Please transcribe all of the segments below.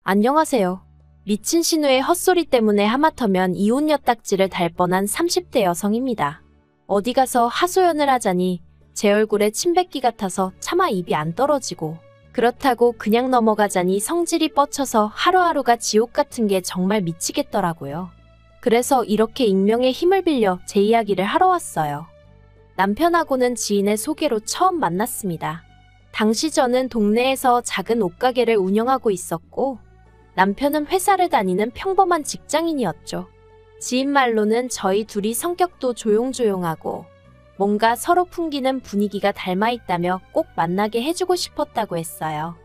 안녕하세요. 미친 신우의 헛소리 때문에 하마터면 이혼 엿딱지를 달 뻔한 30대 여성입니다. 어디 가서 하소연을 하자니 제 얼굴에 침 뱉기 같아서 차마 입이 안 떨어지고, 그렇다고 그냥 넘어가자니 성질이 뻗쳐서 하루하루가 지옥 같은 게 정말 미치겠더라고요. 그래서 이렇게 익명의 힘을 빌려 제 이야기를 하러 왔어요. 남편하고는 지인의 소개로 처음 만났습니다. 당시 저는 동네에서 작은 옷가게를 운영하고 있었고, 남편은 회사를 다니는 평범한 직장인이었죠. 지인 말로는 저희 둘이 성격도 조용조용하고 뭔가 서로 풍기는 분위기가 닮아있다며 꼭 만나게 해주고 싶었다고 했어요.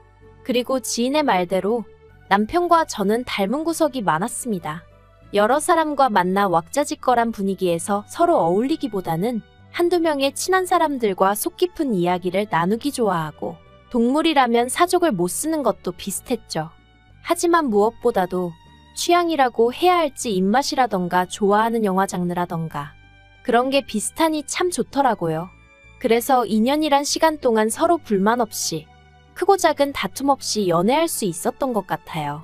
그리고 지인의 말대로 남편과 저는 닮은 구석이 많았습니다. 여러 사람과 만나 왁자지껄한 분위기에서 서로 어울리기보다는 한두 명의 친한 사람들과 속 깊은 이야기를 나누기 좋아하고, 동물이라면 사족을 못 쓰는 것도 비슷했죠. 하지만 무엇보다도 취향이라고 해야 할지 입맛이라던가 좋아하는 영화 장르라던가 그런 게 비슷하니 참 좋더라고요. 그래서 2년이란 시간 동안 서로 불만 없이, 크고 작은 다툼 없이 연애할 수 있었던 것 같아요.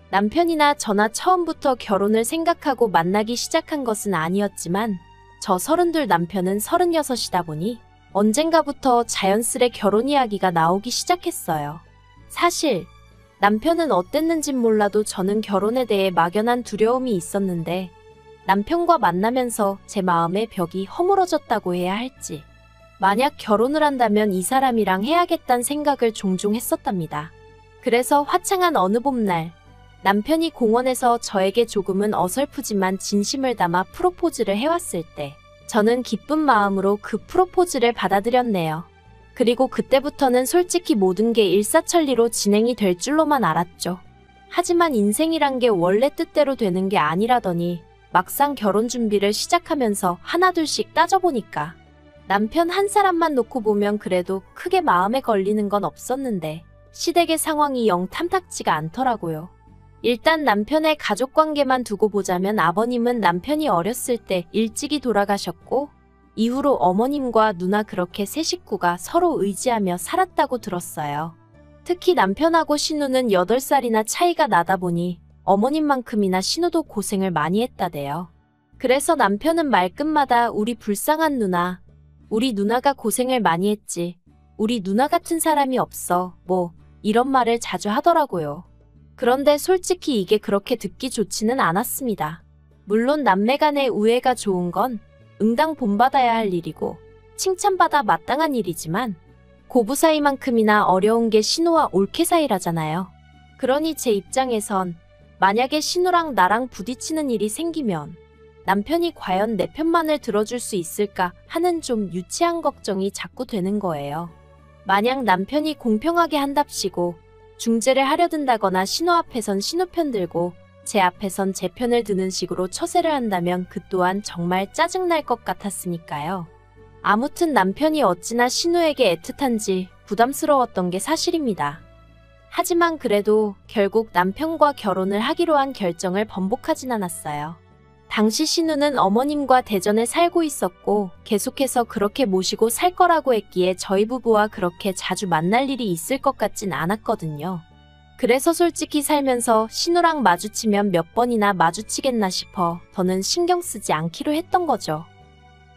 남편이나 저나 처음부터 결혼을 생각하고 만나기 시작한 것은 아니었지만, 저 32 남편은 36이다 보니 언젠가부터 자연스레 결혼 이야기가 나오기 시작했어요. 사실 남편은 어땠는진 몰라도 저는 결혼에 대해 막연한 두려움이 있었는데, 남편과 만나면서 제 마음의 벽이 허물어졌다고 해야 할지, 만약 결혼을 한다면 이 사람이랑 해야겠다는 생각을 종종 했었답니다. 그래서 화창한 어느 봄날, 남편이 공원에서 저에게 조금은 어설프지만 진심을 담아 프로포즈를 해왔을 때, 저는 기쁜 마음으로 그 프로포즈를 받아들였네요. 그리고 그때부터는 솔직히 모든 게 일사천리로 진행이 될 줄로만 알았죠. 하지만 인생이란 게 원래 뜻대로 되는 게 아니라더니, 막상 결혼 준비를 시작하면서 하나둘씩 따져보니까 남편 한 사람만 놓고 보면 그래도 크게 마음에 걸리는 건 없었는데, 시댁의 상황이 영 탐탁지가 않더라고요. 일단 남편의 가족관계만 두고 보자면, 아버님은 남편이 어렸을 때 일찍이 돌아가셨고, 이후로 어머님과 누나 그렇게 세 식구가 서로 의지하며 살았다고 들었어요. 특히 남편하고 신우는 8살이나 차이가 나다 보니 어머님만큼이나 신우도 고생을 많이 했다대요. 그래서 남편은 말끝마다 우리 불쌍한 누나, 우리 누나가 고생을 많이 했지, 우리 누나 같은 사람이 없어, 뭐 이런 말을 자주 하더라고요. 그런데 솔직히 이게 그렇게 듣기 좋지는 않았습니다. 물론 남매 간의 우애가 좋은 건 응당 본받아야 할 일이고 칭찬받아 마땅한 일이지만, 고부 사이만큼이나 어려운 게 신우와 올케 사이라잖아요. 그러니 제 입장에선 만약에 신우랑 나랑 부딪히는 일이 생기면 남편이 과연 내 편만을 들어줄 수 있을까 하는 좀 유치한 걱정이 자꾸 되는 거예요. 만약 남편이 공평하게 한답시고 중재를 하려 든다거나 신우 앞에선 신우 편 들고 제 앞에선 제 편을 드는 식으로 처세를 한다면 그 또한 정말 짜증날 것 같았으니까요. 아무튼 남편이 어찌나 신우에게 애틋한지 부담스러웠던 게 사실입니다. 하지만 그래도 결국 남편과 결혼을 하기로 한 결정을 번복하진 않았어요. 당시 신우는 어머님과 대전에 살고 있었고, 계속해서 그렇게 모시고 살 거라고 했기에 저희 부부와 그렇게 자주 만날 일이 있을 것 같진 않았거든요. 그래서 솔직히 살면서 신우랑 마주치면 몇 번이나 마주치겠나 싶어 더는 신경 쓰지 않기로 했던 거죠.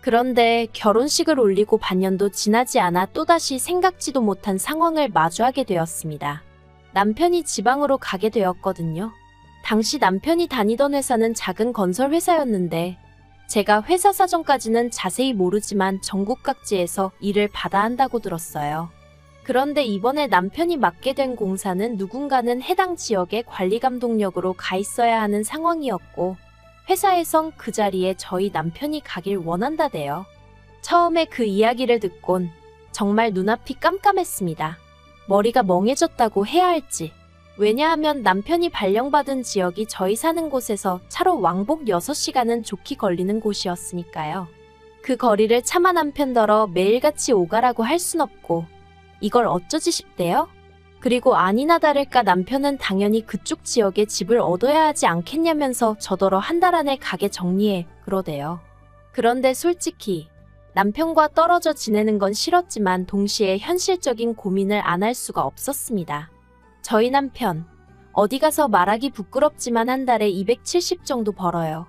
그런데 결혼식을 올리고 반년도 지나지 않아 또다시 생각지도 못한 상황을 마주하게 되었습니다. 남편이 지방으로 가게 되었거든요. 당시 남편이 다니던 회사는 작은 건설 회사였는데, 제가 회사 사정까지는 자세히 모르지만 전국 각지에서 일을 받아 한다고 들었어요. 그런데 이번에 남편이 맡게 된 공사는 누군가는 해당 지역의 관리감독역으로 가 있어야 하는 상황이었고, 회사에선 그 자리에 저희 남편이 가길 원한다대요. 처음에 그 이야기를 듣곤 정말 눈앞이 깜깜했습니다. 머리가 멍해졌다고 해야 할지. 왜냐하면 남편이 발령받은 지역이 저희 사는 곳에서 차로 왕복 6시간은 좋게 걸리는 곳이었으니까요. 그 거리를 차마 남편더러 매일같이 오가라고 할 순 없고, 이걸 어쩌지 싶대요? 그리고 아니나 다를까 남편은 당연히 그쪽 지역에 집을 얻어야 하지 않겠냐면서 저더러 한 달 안에 가게 정리해 그러대요. 그런데 솔직히 남편과 떨어져 지내는 건 싫었지만 동시에 현실적인 고민을 안 할 수가 없었습니다. 저희 남편, 어디 가서 말하기 부끄럽지만 한 달에 270 정도 벌어요.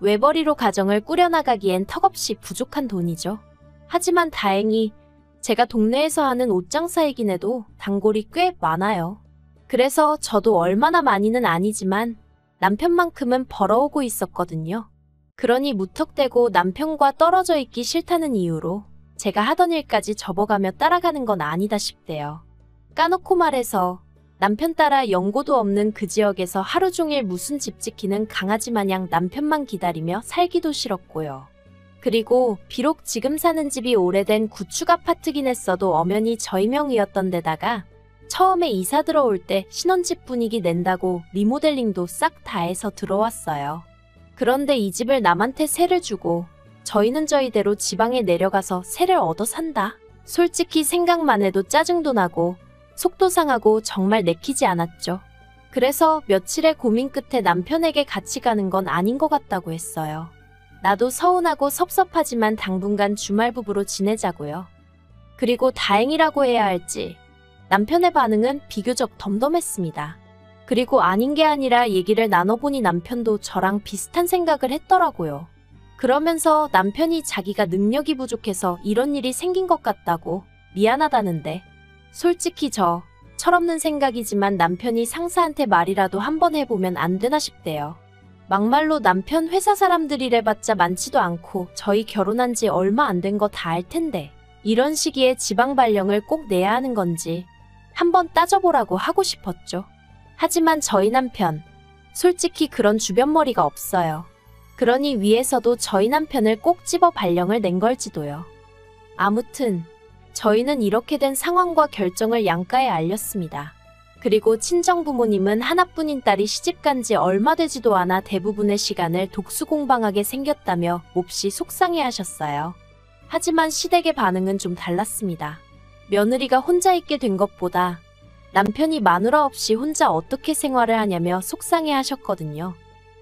외벌이로 가정을 꾸려나가기엔 턱없이 부족한 돈이죠. 하지만 다행히 제가 동네에서 하는 옷장사이긴 해도 단골이 꽤 많아요. 그래서 저도 얼마나 많이는 아니지만 남편만큼은 벌어오고 있었거든요. 그러니 무턱대고 남편과 떨어져 있기 싫다는 이유로 제가 하던 일까지 접어가며 따라가는 건 아니다 싶대요. 까놓고 말해서 남편 따라 연고도 없는 그 지역에서 하루 종일 무슨 집 지키는 강아지 마냥 남편만 기다리며 살기도 싫었고요. 그리고 비록 지금 사는 집이 오래된 구축 아파트긴 했어도 엄연히 저희 명의였던 데다가 처음에 이사 들어올 때 신혼집 분위기 낸다고 리모델링도 싹 다 해서 들어왔어요. 그런데 이 집을 남한테 세를 주고 저희는 저희대로 지방에 내려가서 세를 얻어 산다. 솔직히 생각만 해도 짜증도 나고 속도 상하고 정말 내키지 않았죠. 그래서 며칠의 고민 끝에 남편에게 같이 가는 건 아닌 것 같다고 했어요. 나도 서운하고 섭섭하지만 당분간 주말 부부로 지내자고요. 그리고 다행이라고 해야 할지 남편의 반응은 비교적 덤덤했습니다. 그리고 아닌 게 아니라 얘기를 나눠보니 남편도 저랑 비슷한 생각을 했더라고요. 그러면서 남편이 자기가 능력이 부족해서 이런 일이 생긴 것 같다고 미안하다는데 솔직히 저 철없는 생각이지만 남편이 상사한테 말이라도 한번 해보면 안 되나 싶대요. 막말로 남편 회사 사람들이래봤자 많지도 않고 저희 결혼한 지 얼마 안 된 거 다 알 텐데 이런 시기에 지방 발령을 꼭 내야 하는 건지 한번 따져보라고 하고 싶었죠. 하지만 저희 남편 솔직히 그런 주변머리가 없어요. 그러니 위에서도 저희 남편을 꼭 집어 발령을 낸 걸지도요. 아무튼 저희는 이렇게 된 상황과 결정을 양가에 알렸습니다. 그리고 친정부모님은 하나뿐인 딸이 시집간 지 얼마 되지도 않아 대부분의 시간을 독수공방하게 생겼다며 몹시 속상해하셨어요. 하지만 시댁의 반응은 좀 달랐습니다. 며느리가 혼자 있게 된 것보다 남편이 마누라 없이 혼자 어떻게 생활을 하냐며 속상해하셨거든요.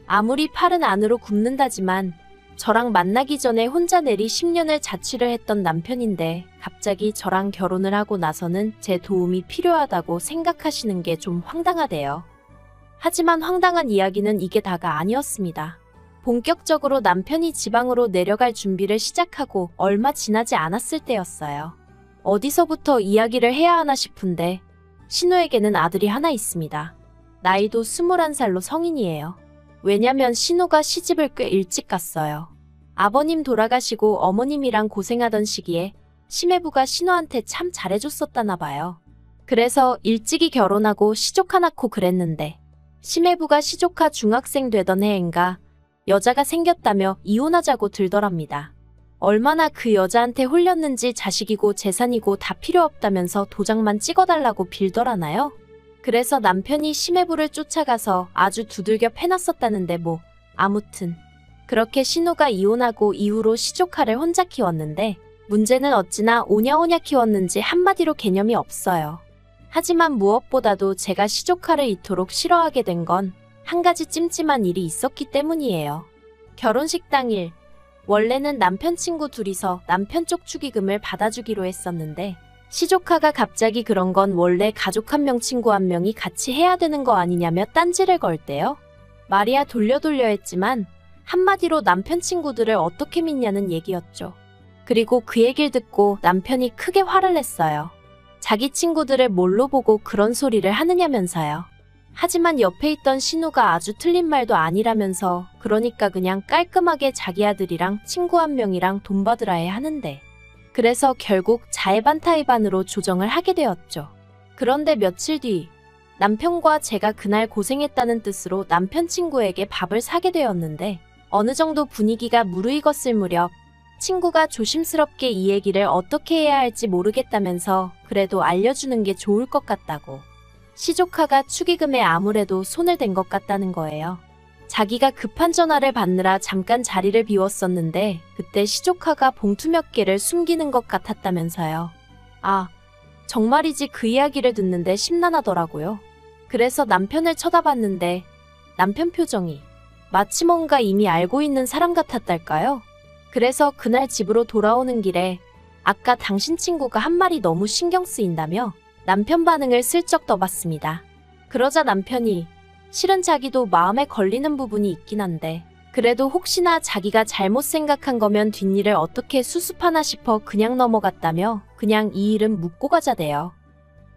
아무리 팔은 안으로 굽는다지만 저랑 만나기 전에 혼자 내리 10년을 자취를 했던 남편인데 갑자기 저랑 결혼을 하고 나서는 제 도움이 필요하다고 생각하시는 게 좀 황당하대요. 하지만 황당한 이야기는 이게 다가 아니었습니다. 본격적으로 남편이 지방으로 내려갈 준비를 시작하고 얼마 지나지 않았을 때였어요. 어디서부터 이야기를 해야 하나 싶은데 신우에게는 아들이 하나 있습니다. 나이도 21살로 성인이에요. 왜냐면 신우가 시집을 꽤 일찍 갔어요. 아버님 돌아가시고 어머님이랑 고생하던 시기에 시매부가 신우한테 참 잘해줬었다나 봐요. 그래서 일찍이 결혼하고 시조카 낳고 그랬는데 시매부가 시조카 중학생 되던 해인가 여자가 생겼다며 이혼하자고 들더랍니다. 얼마나 그 여자한테 홀렸는지 자식이고 재산이고 다 필요 없다면서 도장만 찍어달라고 빌더라나요? 그래서 남편이 시매부를 쫓아가서 아주 두들겨 패놨었다는데 뭐 아무튼 그렇게 신우가 이혼하고 이후로 시조카를 혼자 키웠는데 문제는 어찌나 오냐오냐 키웠는지 한마디로 개념이 없어요. 하지만 무엇보다도 제가 시조카를 이토록 싫어하게 된 건 한 가지 찜찜한 일이 있었기 때문이에요. 결혼식 당일 원래는 남편 친구 둘이서 남편 쪽 축의금을 받아주기로 했었는데 시조카가 갑자기 그런 건 원래 가족 한 명 친구 한 명이 같이 해야 되는 거 아니냐며 딴지를 걸대요. 말이야 돌려 했지만 한마디로 남편 친구들을 어떻게 믿냐는 얘기였죠. 그리고 그 얘기를 듣고 남편이 크게 화를 냈어요. 자기 친구들을 뭘로 보고 그런 소리를 하느냐면서요. 하지만 옆에 있던 신우가 아주 틀린 말도 아니라면서 그러니까 그냥 깔끔하게 자기 아들이랑 친구 한 명이랑 돈 받으라 해 하는데 그래서 결국 자의반타의반으로 조정을 하게 되었죠. 그런데 며칠 뒤 남편과 제가 그날 고생했다는 뜻으로 남편 친구에게 밥을 사게 되었는데 어느 정도 분위기가 무르익었을 무렵 친구가 조심스럽게 이 얘기를 어떻게 해야 할지 모르겠다면서 그래도 알려주는 게 좋을 것 같다고. 시조카가 축의금에 아무래도 손을 댄 것 같다는 거예요. 자기가 급한 전화를 받느라 잠깐 자리를 비웠었는데 그때 시조카가 봉투 몇 개를 숨기는 것 같았다면서요. 아, 정말이지 그 이야기를 듣는데 심란하더라고요. 그래서 남편을 쳐다봤는데 남편 표정이 마치 뭔가 이미 알고 있는 사람 같았달까요? 그래서 그날 집으로 돌아오는 길에 아까 당신 친구가 한 말이 너무 신경 쓰인다며 남편 반응을 슬쩍 떠봤습니다. 그러자 남편이 실은 자기도 마음에 걸리는 부분이 있긴 한데 그래도 혹시나 자기가 잘못 생각한 거면 뒷일을 어떻게 수습하나 싶어 그냥 넘어갔다며 그냥 이 일은 묻고 가자대요.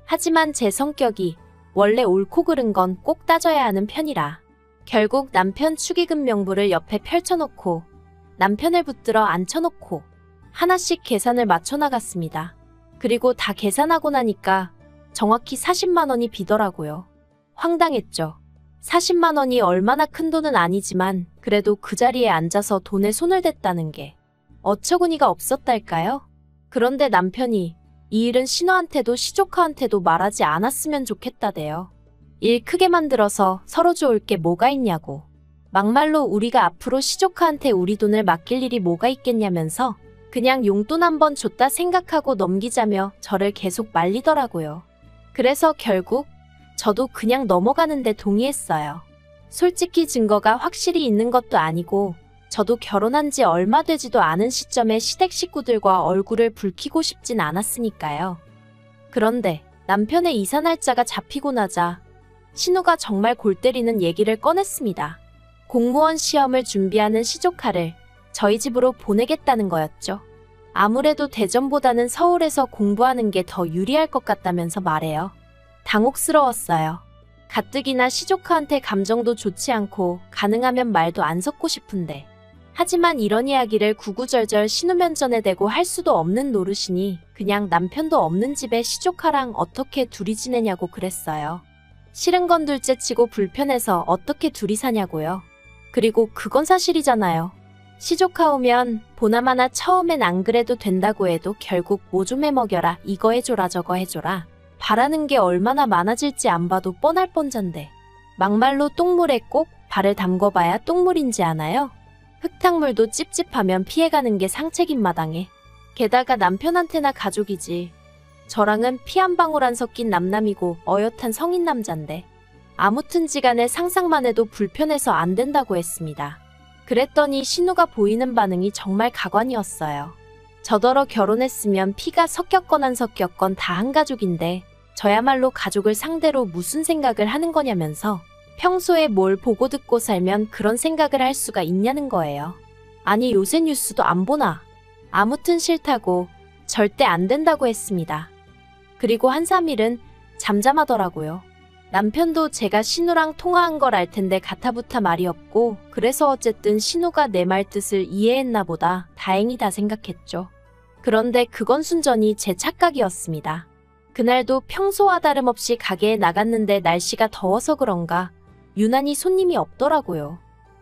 하지만 제 성격이 원래 옳고 그른 건 꼭 따져야 하는 편이라 결국 남편 축의금 명부를 옆에 펼쳐놓고 남편을 붙들어 앉혀놓고 하나씩 계산을 맞춰나갔습니다. 그리고 다 계산하고 나니까 정확히 40만 원이 비더라고요. 황당했죠. 40만 원이 얼마나 큰 돈은 아니지만 그래도 그 자리에 앉아서 돈에 손을 댔다는 게 어처구니가 없었달까요? 그런데 남편이 이 일은 신우한테도 시조카한테도 말하지 않았으면 좋겠다대요. 일 크게 만들어서 서로 좋을 게 뭐가 있냐고. 막말로 우리가 앞으로 시조카한테 우리 돈을 맡길 일이 뭐가 있겠냐면서 그냥 용돈 한번 줬다 생각하고 넘기자며 저를 계속 말리더라고요. 그래서 결국 저도 그냥 넘어가는데 동의했어요. 솔직히 증거가 확실히 있는 것도 아니고 저도 결혼한 지 얼마 되지도 않은 시점에 시댁 식구들과 얼굴을 붉히고 싶진 않았으니까요. 그런데 남편의 이사 날짜가 잡히고 나자 신우가 정말 골 때리는 얘기를 꺼냈습니다. 공무원 시험을 준비하는 시조카를 저희 집으로 보내겠다는 거였죠. 아무래도 대전보다는 서울에서 공부하는 게 더 유리할 것 같다면서 말해요. 당혹스러웠어요. 가뜩이나 시조카한테 감정도 좋지 않고 가능하면 말도 안 섞고 싶은데 하지만 이런 이야기를 구구절절 신우 면전에 대고 할 수도 없는 노릇이니 그냥 남편도 없는 집에 시조카랑 어떻게 둘이 지내냐고 그랬어요. 싫은 건 둘째치고 불편해서 어떻게 둘이 사냐고요. 그리고 그건 사실이잖아요. 시조카 오면 보나마나 처음엔 안 그래도 된다고 해도 결국 뭐 좀 해먹여라 이거 해줘라 저거 해줘라 바라는 게 얼마나 많아질지 안 봐도 뻔할 뻔잔데 막말로 똥물에 꼭 발을 담궈봐야 똥물인지 아나요? 흙탕물도 찝찝하면 피해가는 게 상책인 마당에 게다가 남편한테나 가족이지 저랑은 피 한 방울 안 섞인 남남이고 어엿한 성인 남잔데 아무튼지간에 상상만 해도 불편해서 안 된다고 했습니다. 그랬더니 신우가 보이는 반응이 정말 가관이었어요. 저더러 결혼했으면 피가 섞였건 안 섞였건 다 한 가족인데 저야말로 가족을 상대로 무슨 생각을 하는 거냐면서 평소에 뭘 보고 듣고 살면 그런 생각을 할 수가 있냐는 거예요. 아니 요새 뉴스도 안 보나? 아무튼 싫다고 절대 안 된다고 했습니다. 그리고 한 3일은 잠잠하더라고요. 남편도 제가 신우랑 통화한 걸 알 텐데 가타부타 말이 없고 그래서 어쨌든 신우가 내 말 뜻을 이해했나 보다 다행이다 생각했죠. 그런데 그건 순전히 제 착각이었습니다. 그날도 평소와 다름없이 가게에 나갔는데 날씨가 더워서 그런가 유난히 손님이 없더라고요.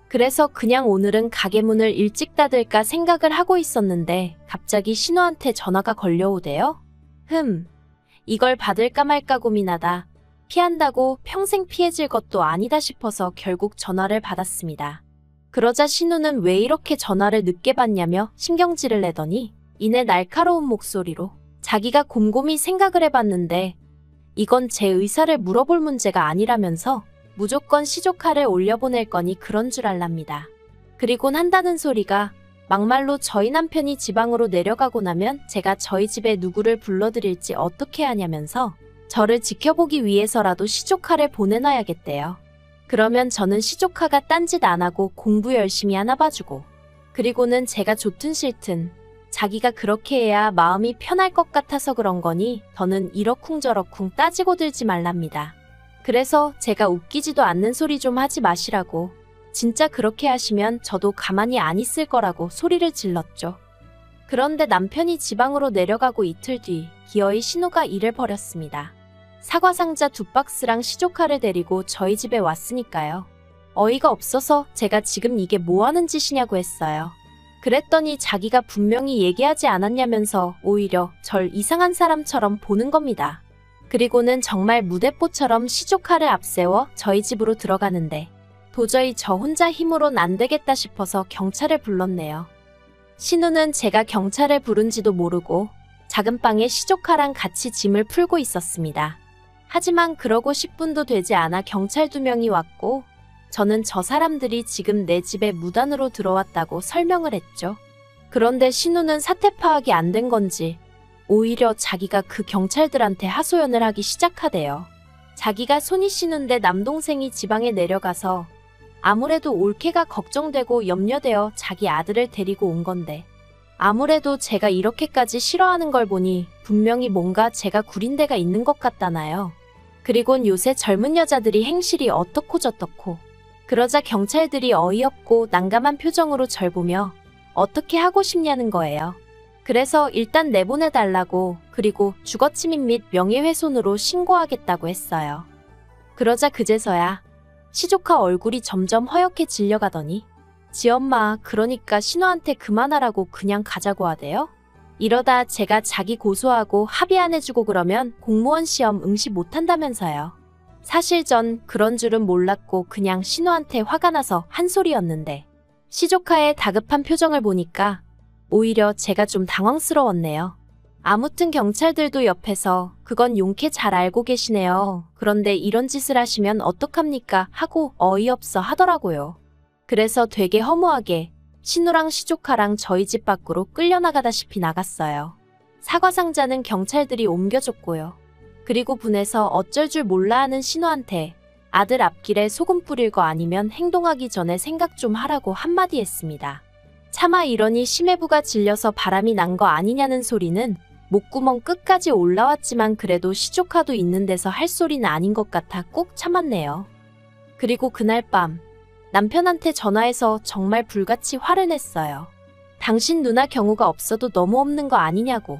그래서 그냥 오늘은 가게 문을 일찍 닫을까 생각을 하고 있었는데 갑자기 신우한테 전화가 걸려오대요. 이걸 받을까 말까 고민하다 피한다고 평생 피해질 것도 아니다 싶어서 결국 전화를 받았습니다. 그러자 신우는 왜 이렇게 전화를 늦게 받냐며 신경질을 내더니 이내 날카로운 목소리로 자기가 곰곰이 생각을 해봤는데 이건 제 의사를 물어볼 문제가 아니라면서 무조건 시조카를 올려보낼 거니 그런 줄 알랍니다. 그리곤 한다는 소리가 막말로 저희 남편이 지방으로 내려가고 나면 제가 저희 집에 누구를 불러드릴지 어떻게 하냐면서 저를 지켜보기 위해서라도 시조카를 보내놔야겠대요. 그러면 저는 시조카가 딴짓 안 하고 공부 열심히 하나 봐주고 그리고는 제가 좋든 싫든 자기가 그렇게 해야 마음이 편할 것 같아서 그런 거니 더는 이러쿵저러쿵 따지고 들지 말랍니다. 그래서 제가 웃기지도 않는 소리 좀 하지 마시라고 진짜 그렇게 하시면 저도 가만히 안 있을 거라고 소리를 질렀죠. 그런데 남편이 지방으로 내려가고 이틀 뒤 기어이 신우가 일을 벌였습니다. 사과상자 2박스랑 시조카를 데리고 저희 집에 왔으니까요. 어이가 없어서 제가 지금 이게 뭐 하는 짓이냐고 했어요. 그랬더니 자기가 분명히 얘기하지 않았냐면서 오히려 절 이상한 사람처럼 보는 겁니다. 그리고는 정말 무대뽀처럼 시조카를 앞세워 저희 집으로 들어가는데 도저히 저 혼자 힘으론 안 되겠다 싶어서 경찰을 불렀네요. 신우는 제가 경찰을 부른지도 모르고 작은 방에 시조카랑 같이 짐을 풀고 있었습니다. 하지만 그러고 10분도 되지 않아 경찰 2명이 왔고 저는 저 사람들이 지금 내 집에 무단으로 들어왔다고 설명을 했죠. 그런데 신우는 사태 파악이 안 된 건지 오히려 자기가 그 경찰들한테 하소연을 하기 시작하대요. 자기가 손이 시는데 남동생이 지방에 내려가서 아무래도 올케가 걱정되고 염려되어 자기 아들을 데리고 온 건데, 아무래도 제가 이렇게까지 싫어하는 걸 보니 분명히 뭔가 제가 구린 데가 있는 것 같다나요. 그리곤 요새 젊은 여자들이 행실이 어떻고 저떻고, 그러자 경찰들이 어이없고 난감한 표정으로 절 보며 어떻게 하고 싶냐는 거예요. 그래서 일단 내보내달라고, 그리고 주거침입 및 명예훼손으로 신고하겠다고 했어요. 그러자 그제서야 시조카 얼굴이 점점 허옇게 질려가더니, 지엄마, 그러니까 신우한테 그만하라고 그냥 가자고 하대요? 이러다 제가 자기 고소하고 합의 안 해주고 그러면 공무원 시험 응시 못한다면서요. 사실 전 그런 줄은 몰랐고 그냥 신우한테 화가 나서 한 소리였는데, 시조카의 다급한 표정을 보니까 오히려 제가 좀 당황스러웠네요. 아무튼 경찰들도 옆에서 그건 용케 잘 알고 계시네요. 그런데 이런 짓을 하시면 어떡합니까? 하고 어이없어 하더라고요. 그래서 되게 허무하게 신우랑 시조카랑 저희 집 밖으로 끌려나가다시피 나갔어요. 사과 상자는 경찰들이 옮겨줬고요. 그리고 분해서 어쩔 줄 몰라 하는 신우한테 아들 앞길에 소금 뿌릴 거 아니면 행동하기 전에 생각 좀 하라고 한마디 했습니다. 차마 이러니 심해부가 질려서 바람이 난 거 아니냐는 소리는 목구멍 끝까지 올라왔지만 그래도 시조카도 있는 데서 할 소리는 아닌 것 같아 꼭 참았네요. 그리고 그날 밤 남편한테 전화해서 정말 불같이 화를 냈어요. 당신 누나 경우가 없어도 너무 없는 거 아니냐고.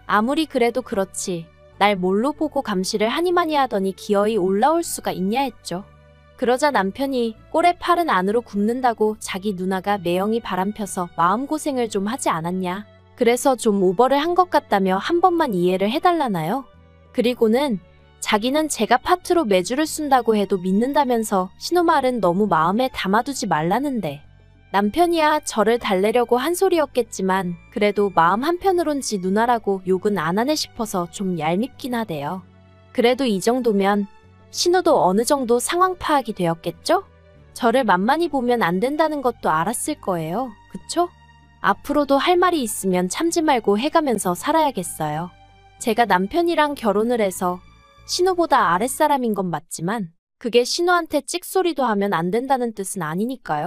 아무리 그래도 그렇지 날 뭘로 보고 감시를 하니마니 하더니 기어이 올라올 수가 있냐 했죠. 그러자 남편이 꼴에 팔은 안으로 굽는다고 자기 누나가 매형이 바람펴서 마음고생을 좀 하지 않았냐. 그래서 좀 오버를 한 것 같다며 한 번만 이해를 해달라나요? 그리고는 자기는 제가 파트로 매주를 쓴다고 해도 믿는다면서 신우 말은 너무 마음에 담아두지 말라는데, 남편이야 저를 달래려고 한 소리였겠지만 그래도 마음 한편으론 지 누나라고 욕은 안 하네 싶어서 좀 얄밉긴 하대요. 그래도 이 정도면 신우도 어느 정도 상황 파악이 되었겠죠? 저를 만만히 보면 안 된다는 것도 알았을 거예요. 그쵸? 앞으로도 할 말이 있으면 참지 말고 해가면서 살아야겠어요. 제가 남편이랑 결혼을 해서 신우보다 아랫사람인 건 맞지만 그게 신우한테 찍소리도 하면 안 된다는 뜻은 아니니까요.